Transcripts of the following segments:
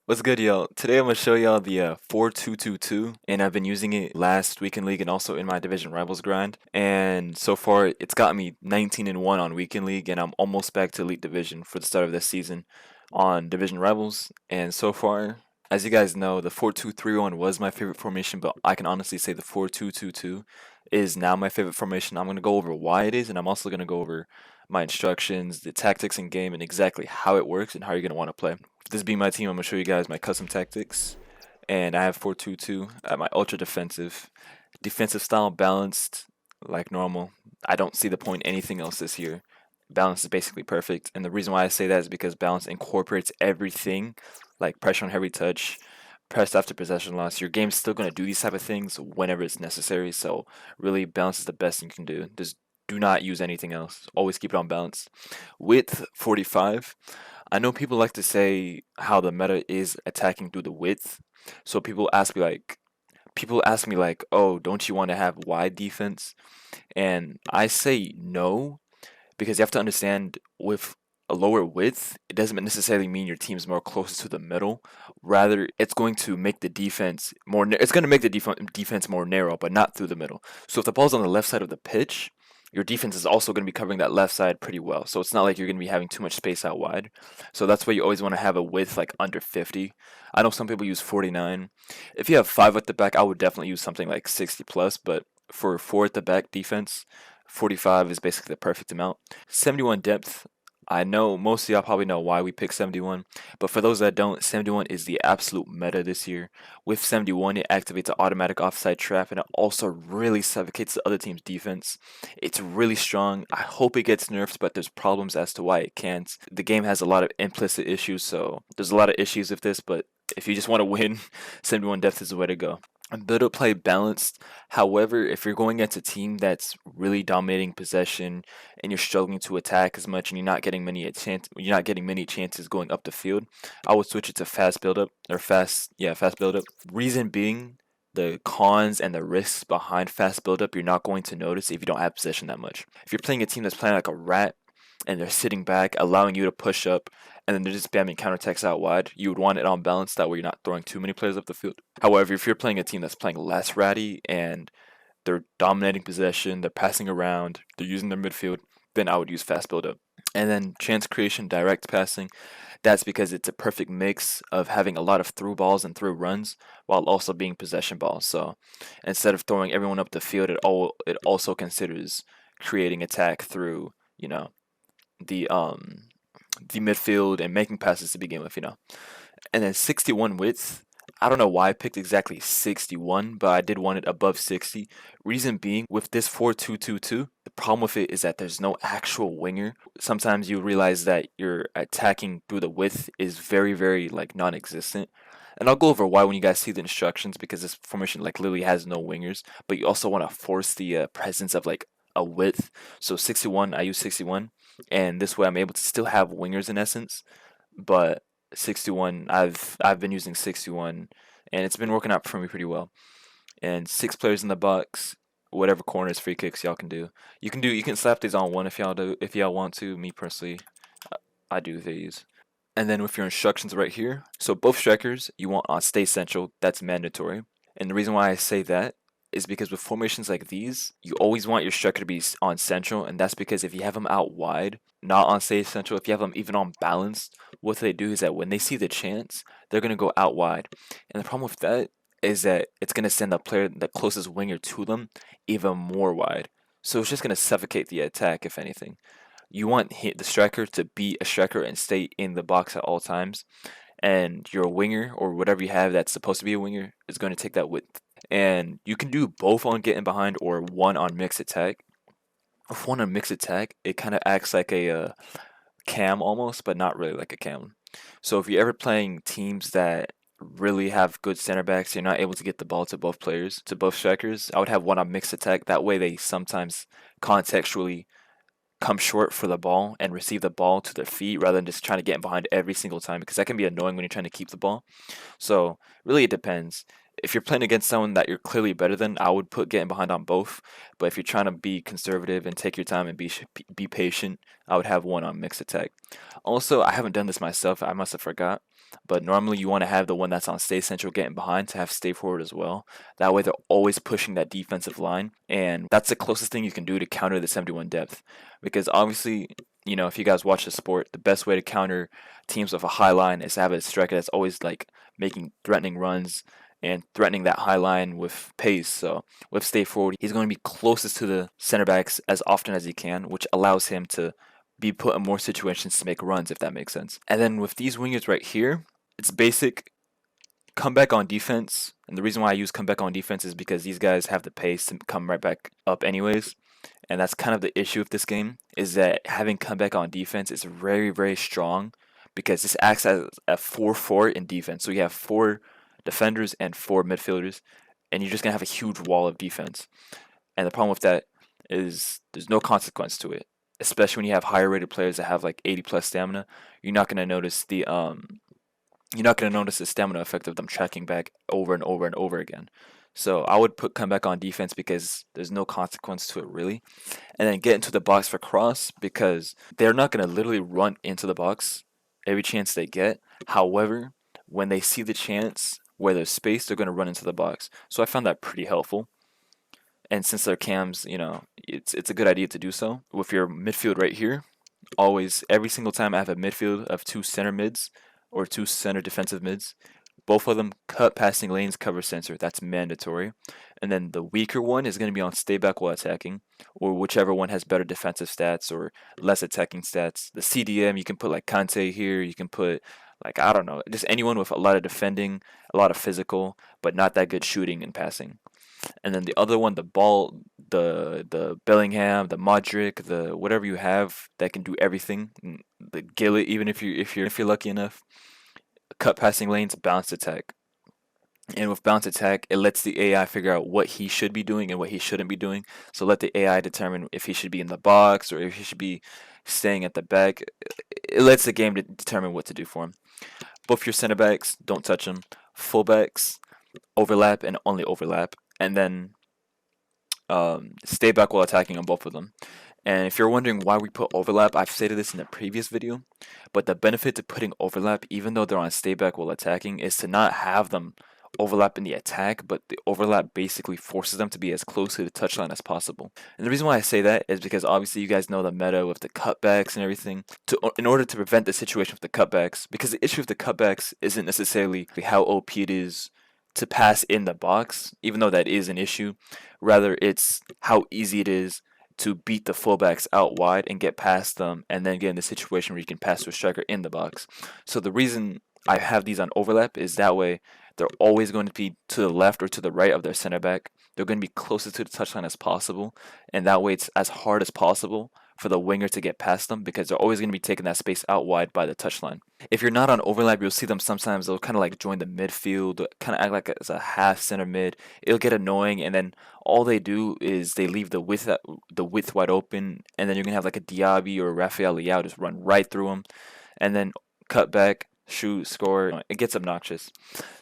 What's good, y'all? Today I'm gonna show y'all the 4-2-2-2, and I've been using it last weekend league and also in my division rivals grind. And so far, it's got me 19-1 on weekend league, and I'm almost back to elite division for the start of this season on division rivals. And so far, as you guys know, the 4-2-3-1 was my favorite formation, but I can honestly say the 4-2-2-2 is now my favorite formation. I'm gonna go over why it is, and I'm also gonna go over my instructions, the tactics in game, and exactly how it works and how you're gonna want to play. This being my team, I'm gonna show you guys my custom tactics. And I have 4-2-2 at my ultra defensive. Defensive style balanced like normal. I don't see the point in anything else this year. Balance is basically perfect. And the reason why I say that is because balance incorporates everything like pressure on heavy touch, press after possession loss. Your game's still gonna do these type of things whenever it's necessary. So really balance is the best thing you can do. Just do not use anything else. Always keep it on balance. Width 45. I know people like to say how the meta is attacking through the width. So people ask me like, "Oh, don't you want to have wide defense?" And I say no because you have to understand with a lower width, it doesn't necessarily mean your team's more closer to the middle. Rather, it's going to make the defense more. It's going to make the defense more narrow, but not through the middle. So if the ball's on the left side of the pitch, your defense is also going to be covering that left side pretty well. So it's not like you're going to be having too much space out wide. So that's why you always want to have a width like under 50. I know some people use 49. If you have five at the back, I would definitely use something like 60 plus. But for four at the back defense, 45 is basically the perfect amount. 71 depth. I know most of y'all probably know why we picked 71, but for those that don't, 71 is the absolute meta this year. With 71, it activates an automatic offside trap, and it also really suffocates the other team's defense. It's really strong. I hope it gets nerfed, but there's problems as to why it can't. The game has a lot of implicit issues, so there's a lot of issues with this, but if you just want to win, 71 depth is the way to go. Build up play balanced. However, if you're going against a team that's really dominating possession and you're struggling to attack as much and you're not getting many chances going up the field, I would switch it to fast build up or fast build up. Reason being, the cons and the risks behind fast build up you're not going to notice if you don't have possession that much. If you're playing a team that's playing like a rat and they're sitting back, allowing you to push up, and then they're just spamming counterattacks out wide, you would want it on balance. That way, you're not throwing too many players up the field. However, if you're playing a team that's playing less ratty and they're dominating possession, they're passing around, they're using their midfield, then I would use fast build up. And then chance creation, direct passing. That's because it's a perfect mix of having a lot of through balls and through runs while also being possession balls. So instead of throwing everyone up the field, it also considers creating attack through you know the um the midfield and making passes to begin with. And then 61 width. I don't know why I picked exactly 61, but I did want it above 60. Reason being, with this 4-2-2-2, the problem with it is that there's no actual winger. Sometimes you realize that your attacking through the width is very, very like non-existent. And I'll go over why when you guys see the instructions because this formation like literally has no wingers, but you also want to force the presence of like a width. So 61, I use 61, and this way I'm able to still have wingers in essence, but 61, I've been using 61, and it's been working out for me pretty well. And six players in the box, whatever corners, free kicks y'all can do. You can slap these on one if y'all want to. Me personally, I do these. And then with your instructions right here, so both strikers you want on stay central. That's mandatory. And the reason why I say that is because with formations like these, you always want your striker to be on central, and that's because if you have them out wide, not on stay central, if you have them even on balanced, what they do is that when they see the chance, they're gonna go out wide. And the problem with that is that it's gonna send the player, the closest winger to them, even more wide. So it's just gonna suffocate the attack, if anything. You want the striker to be a striker and stay in the box at all times, and your winger or whatever you have that's supposed to be a winger is going to take that width. And you can do both on getting behind or one on mixed attack. With one on mixed attack, it kind of acts like a cam almost, but not really like a cam. So if you're ever playing teams that really have good center backs, you're not able to get the ball to both players, to both strikers, I would have one on mixed attack. That way they sometimes contextually come short for the ball and receive the ball to their feet rather than just trying to get behind every single time because that can be annoying when you're trying to keep the ball. So really it depends. If you're playing against someone that you're clearly better than, I would put getting behind on both. But if you're trying to be conservative and take your time and be patient, I would have one on mixed attack. Also, I haven't done this myself. I must have forgot. but normally you want to have the one that's on stay central getting behind to have stay forward as well. That way they're always pushing that defensive line, and that's the closest thing you can do to counter the 71 depth. Because obviously, if you guys watch the sport, the best way to counter teams with a high line is to have a striker that's always like making threatening runs and threatening that high line with pace. So with stay forward, he's going to be closest to the center backs as often as he can, which allows him to be put in more situations to make runs, if that makes sense. And then with these wingers right here, it's basic comeback on defense. And the reason why I use comeback on defense is because these guys have the pace to come right back up anyways. And that's kind of the issue with this game, is that having comeback on defense is very, very strong because this acts as a 4-4 in defense. So you have 4 defenders and 4 midfielders, and you're just going to have a huge wall of defense. And the problem with that is there's no consequence to it, especially when you have higher rated players that have like 80 plus stamina. You're not going to notice the stamina effect of them tracking back over and over and over again. So I would put comeback on defense because there's no consequence to it really. And then get into the box for cross because they're not going to literally run into the box every chance they get. However, when they see the chance where there's space, they're going to run into the box. So I found that pretty helpful. And since they're cams, it's a good idea to do so. With your midfield right here, always, every single time I have a midfield of 2 center mids or 2 center defensive mids, both of them cut passing lanes, cover center. That's mandatory. And then the weaker one is going to be on stay back while attacking, or whichever one has better defensive stats or less attacking stats. The CDM, you can put like Kante here. You can put like, I don't know, just anyone with a lot of defending, a lot of physical, but not that good shooting and passing. And then the other one, the ball, the Bellingham, the Modric, the whatever you have that can do everything. The Gillett, even if you're lucky enough, cut passing lanes, balanced attack. And with balanced attack, it lets the AI figure out what he should be doing and what he shouldn't be doing. So let the AI determine if he should be in the box or if he should be staying at the back. It lets the game determine what to do for him. Both your center backs, don't touch them. Fullbacks, overlap and only overlap. And then stay back while attacking on both of them. And if you're wondering why we put overlap, I've stated this in a previous video, but the benefit to putting overlap, even though they're on stay back while attacking, is to not have them overlap in the attack, but the overlap basically forces them to be as close to the touchline as possible. And the reason why I say that is because obviously you guys know the meta with the cutbacks and everything. In order to prevent the situation with the cutbacks, because the issue with the cutbacks isn't necessarily how OP it is to pass in the box, even though that is an issue. Rather, it's how easy it is to beat the fullbacks out wide and get past them and then get in the situation where you can pass to a striker in the box. So the reason I have these on overlap is that way they're always going to be to the left or to the right of their center back. They're going to be closest to the touchline as possible, and that way it's as hard as possible for the winger to get past them because they're always going to be taking that space out wide by the touchline. If you're not on overlap, you'll see them sometimes, they'll kind of like join the midfield, kind of act like as a half center mid. It'll get annoying, and then all they do is they leave the width wide open, and then you're going to have like a Diaby or Rafael Leao just run right through them, and then cut back, shoot, score. It gets obnoxious.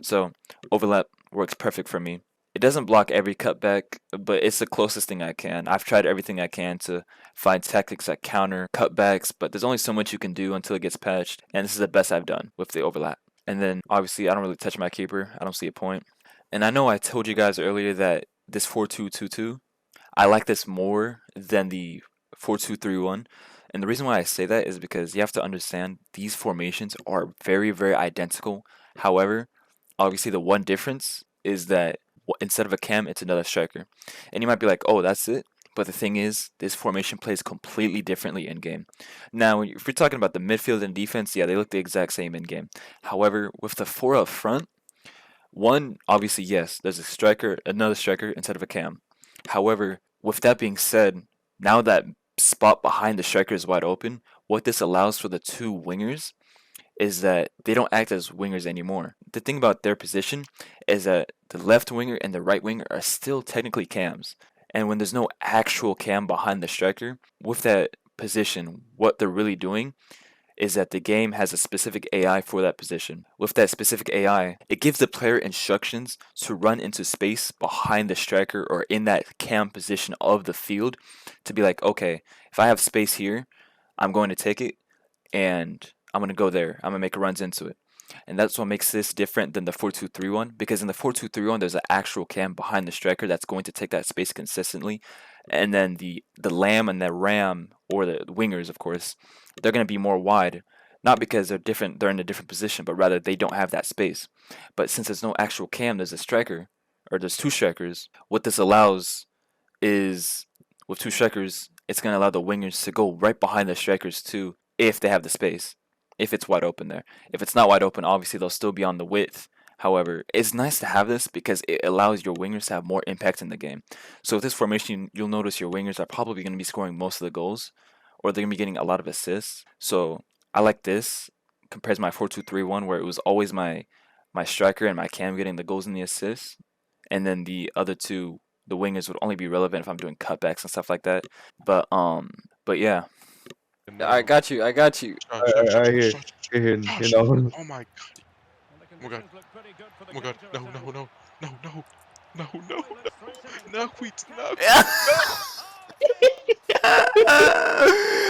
So overlap works perfect for me. It doesn't block every cutback, but it's the closest thing I can. I've tried everything I can to find tactics that counter cutbacks, but there's only so much you can do until it gets patched, and this is the best I've done with the overlap. And then obviously I don't really touch my keeper. I don't see a point. And I know I told you guys earlier that this 4-2-2-2, I like this more than the 4-2-3-1. And the reason why I say that is because you have to understand these formations are very, very identical. However, obviously the one difference is that instead of a cam, it's another striker. And you might be like, oh, that's it. But the thing is, this formation plays completely differently in game. Now, if you're talking about the midfield and defense, yeah, they look the exact same in game. However, with the 4 up front, one, obviously, yes, there's a striker, another striker instead of a cam. However, with that being said, now that spot behind the striker is wide open, what this allows for the 2 wingers is that they don't act as wingers anymore. The thing about their position is that the left winger and the right winger are still technically cams. And when there's no actual cam behind the striker, with that position, what they're really doing is that the game has a specific AI for that position. With that specific AI, it gives the player instructions to run into space behind the striker or in that cam position of the field to be like, okay, if I have space here, I'm going to take it and I'm going to go there. I'm going to make runs into it. And that's what makes this different than the 4-2-3 one, because in the 4-2-3 one there's an actual cam behind the striker that's going to take that space consistently. And then the lamb and the ram, or the wingers of course, they're going to be more wide, not because they're in a different position, but rather they don't have that space. But since there's no actual cam, there's a striker, or there's two strikers. What this allows is, with two strikers, it's going to allow the wingers to go right behind the strikers too, if they have the space, if it's wide open there. If it's not wide open, obviously they'll still be on the width. However, it's nice to have this because it allows your wingers to have more impact in the game. So with this formation, you'll notice your wingers are probably going to be scoring most of the goals, or they're going to be getting a lot of assists. So I like this compared to my 4-2-3 one, where it was always my striker and my cam getting the goals and the assists, and then the other two, the wingers, would only be relevant if I'm doing cutbacks and stuff like that. But yeah. I got you. I got you. Shot, shot, shot, shot, shot, You shot, shot. know. Oh my god. Oh my god. Oh my god. No, no, no. No, no. No, no, no. No, quit. No, quit. No.